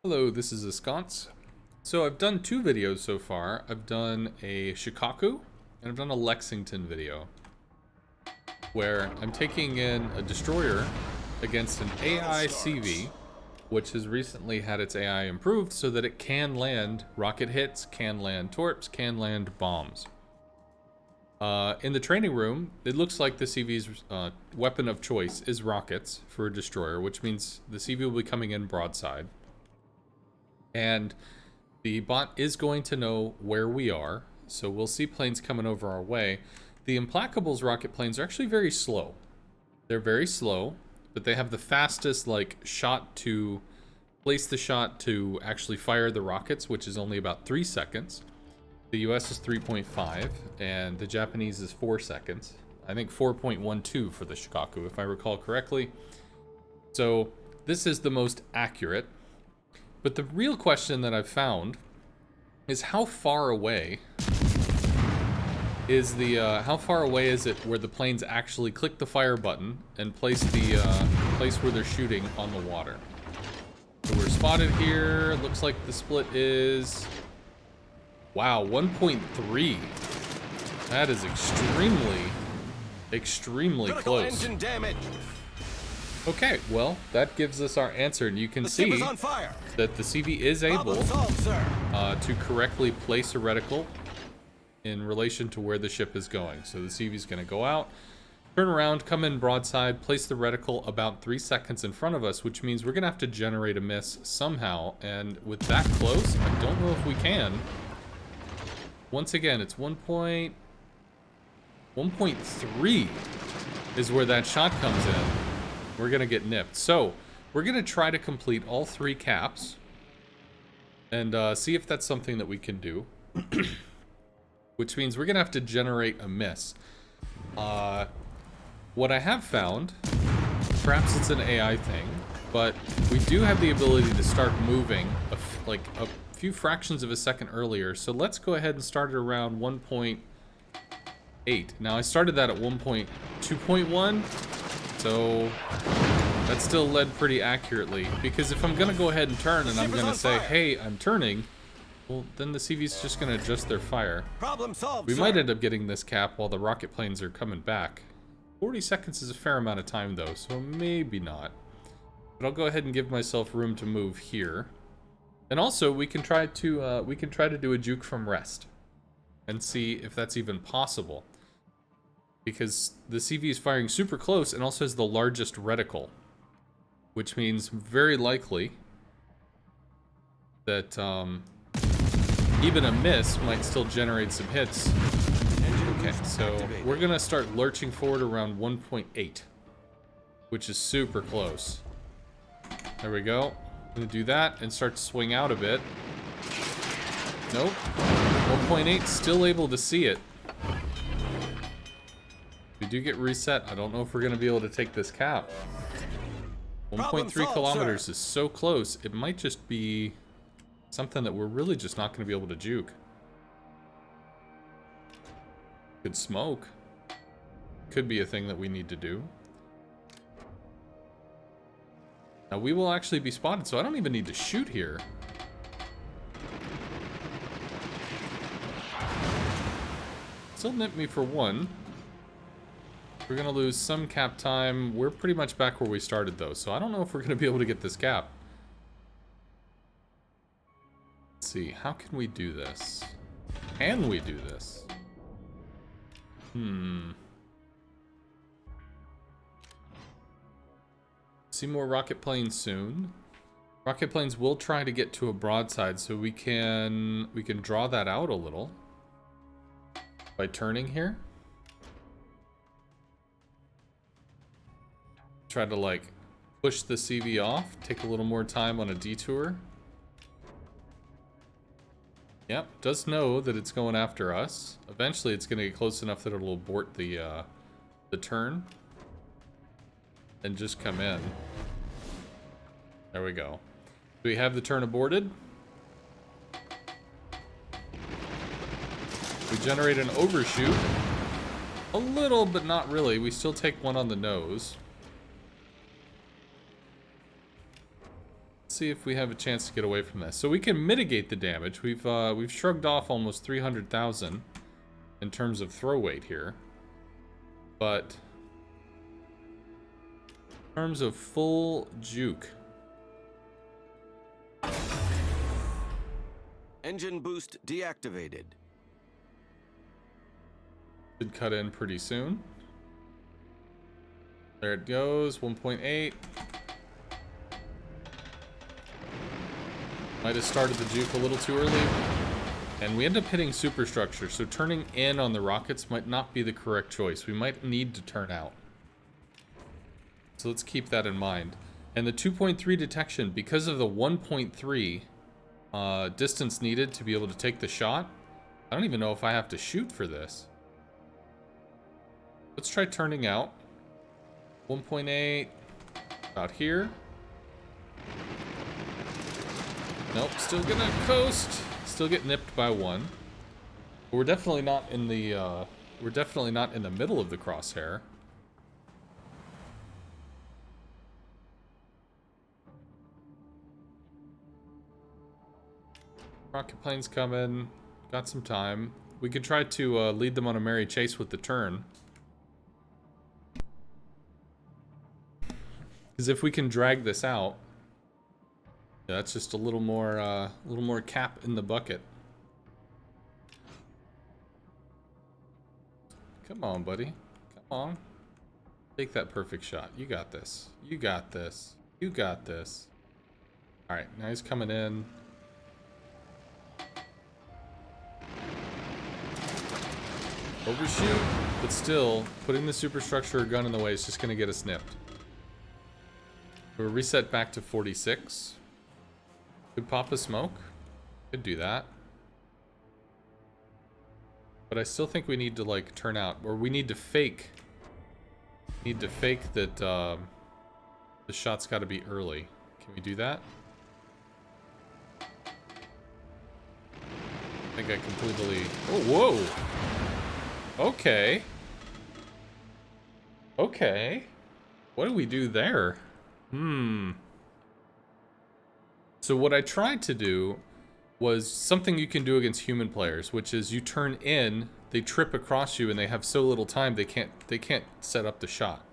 Hello, this is Ensconce. So I've done two videos so far. I've done a Shokaku and I've done a Lexington video where I'm taking in a destroyer against an AI CV, which has recently had its AI improved so that it can land rocket hits, can land torps, can land bombs. In the training room, it looks like the CV's weapon of choice is rockets for a destroyer, which means the CV will be coming in broadside. And the bot is going to know where we are, so we'll see planes coming over our way. The Implacable's rocket planes are actually very slow. They're very slow, but they have the fastest shot to place the shot to actually fire the rockets, which is only about 3 seconds. The US is 3.5, and the Japanese is 4 seconds. I think 4.12 for the Shokaku, if I recall correctly. So this is the most accurate. But the real question that I've found is how far away is it where the planes actually click the fire button and place the place where they're shooting on the water. So we're spotted here. Looks like the split is, wow, 1.3. That is extremely close. Engine damage. Okay, well, that gives us our answer, and you can see that the CV is able to correctly place a reticle in relation to where the ship is going. So the CV is going to go out, turn around, come in broadside, place the reticle about 3 seconds in front of us, which means we're going to have to generate a miss somehow, and with that close, I don't know if we can. Once again, it's 1.3 is where that shot comes in. We're gonna get nipped. So we're gonna try to complete all 3 caps and see if that's something that we can do. Which means we're gonna have to generate a miss. What I have found, perhaps it's an AI thing, but we do have the ability to start moving a few fractions of a second earlier. So let's go ahead and start it around 1.8. Now I started that at 2.1. So that still led pretty accurately, because if I'm gonna go ahead and turn and I'm gonna say, hey, I'm turning, well, then the CV's just gonna adjust their fire. Problem solved, We sir. might end up getting this cap while the rocket planes are coming back. 40 seconds is a fair amount of time though, so maybe not. But I'll go ahead and give myself room to move here. And also we can try to do a juke from rest and see if that's even possible. Because the CV is firing super close and also has the largest reticle, which means very likely that even a miss might still generate some hits. Okay, so we're gonna start lurching forward around 1.8, which is super close. There we go. I'm gonna do that and start to swing out a bit. Nope. 1.8, still able to see it. We do get reset. I don't know if we're going to be able to take this cap. 1.3 kilometers is so close, it might just be something that we're really just not going to be able to juke. Could smoke. Could be a thing that we need to do. Now we will actually be spotted, so I don't even need to shoot here. Still nipped me for 1. We're gonna lose some cap time. We're pretty much back where we started though, so I don't know if we're gonna be able to get this cap. Let's see, how can we do this? Can we do this? See more rocket planes soon. Rocket planes will try to get to a broadside, so we can draw that out a little by turning here. Try to push the CV off, take a little more time on a detour. Yep, does know that it's going after us. Eventually it's going to get close enough that it'll abort the turn and just come in. There we go. Do we have the turn aborted? We generate an overshoot. A little, but not really. We still take one on the nose. Let's see if we have a chance to get away from this. So we can mitigate the damage. We've shrugged off almost 300,000 in terms of throw weight here. But in terms of full juke. Engine boost deactivated. Should cut in pretty soon. There it goes, 1.8. Might have started the juke a little too early. And we end up hitting superstructure, so turning in on the rockets might not be the correct choice. We might need to turn out. So let's keep that in mind. And the 2.3 detection, because of the 1.3 distance needed to be able to take the shot, I don't even know if I have to shoot for this. Let's try turning out. 1.8, about here. Nope, still gonna coast. Still get nipped by one. But we're definitely not in the middle of the crosshair. Rocket plane's coming. Got some time. We could try to lead them on a merry chase with the turn. Because if we can drag this out, yeah, that's just a little more cap in the bucket. Come on, buddy. Come on. Take that perfect shot. You got this. You got this. You got this. All right, now he's coming in. Overshoot, but still, putting the superstructure or gun in the way is just going to get us nipped. We'll reset back to 46. Could pop a smoke. Could do that. But I still think we need to, like, turn out. Or we need to fake. Need to fake that the shot's got to be early. Can we do that? I think I completely... Oh, whoa! Okay. Okay. What do we do there? So what I tried to do was something you can do against human players, which is you turn in, they trip across you, and they have so little time they can't set up the shot.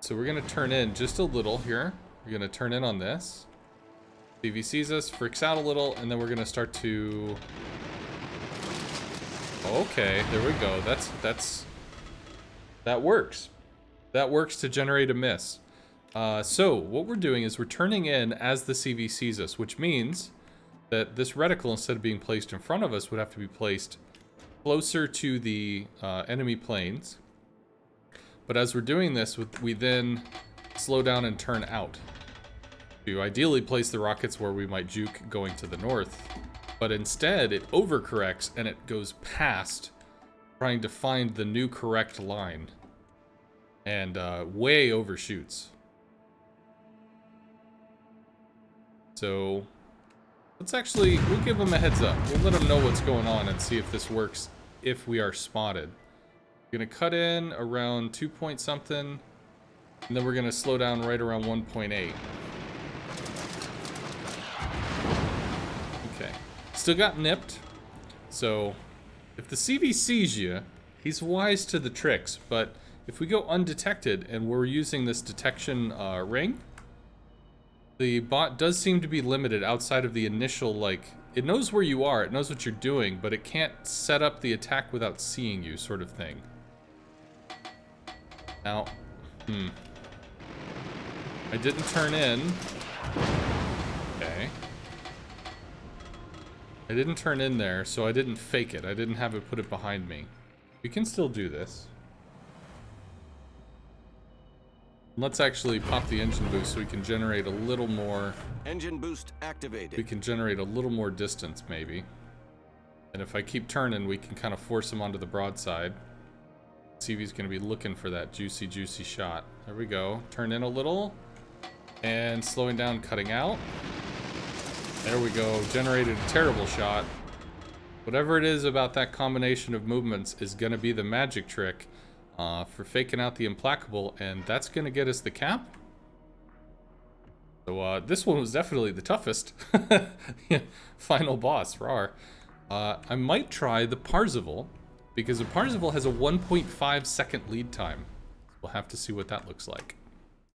So we're gonna turn in just a little here. We're gonna turn in on this. CV sees us, freaks out a little, and then we're gonna start to... Okay, there we go. That works. That works to generate a miss. So what we're doing is we're turning in as the CV sees us, which means that this reticle, instead of being placed in front of us, would have to be placed closer to the enemy planes. But as we're doing this, we then slow down and turn out to ideally place the rockets where we might juke going to the north. But instead, it overcorrects and it goes past, trying to find the new correct line. And way overshoots. So we'll give them a heads up. We'll let them know what's going on and see if this works if we are spotted. We're gonna cut in around 2 point something, and then we're gonna slow down right around 1.8. Okay, still got nipped. So if the CV sees you, he's wise to the tricks, but if we go undetected and we're using this detection ring, the bot does seem to be limited outside of the initial, like, it knows where you are, it knows what you're doing, but it can't set up the attack without seeing you, sort of thing. Now, I didn't turn in. Okay. I didn't turn in there, so I didn't fake it. I didn't have it put it behind me. We can still do this. Let's actually pop the engine boost so we can generate a little more... Engine boost activated. We can generate a little more distance, maybe. And if I keep turning, we can kind of force him onto the broadside. See if he's going to be looking for that juicy, juicy shot. There we go. Turn in a little. And slowing down, cutting out. There we go. Generated a terrible shot. Whatever it is about that combination of movements is going to be the magic trick for faking out the Implacable, and that's going to get us the cap. So this one was definitely the toughest. Yeah, final boss, rawr. I might try the Parseval, because the Parseval has a 1.5 second lead time. We'll have to see what that looks like.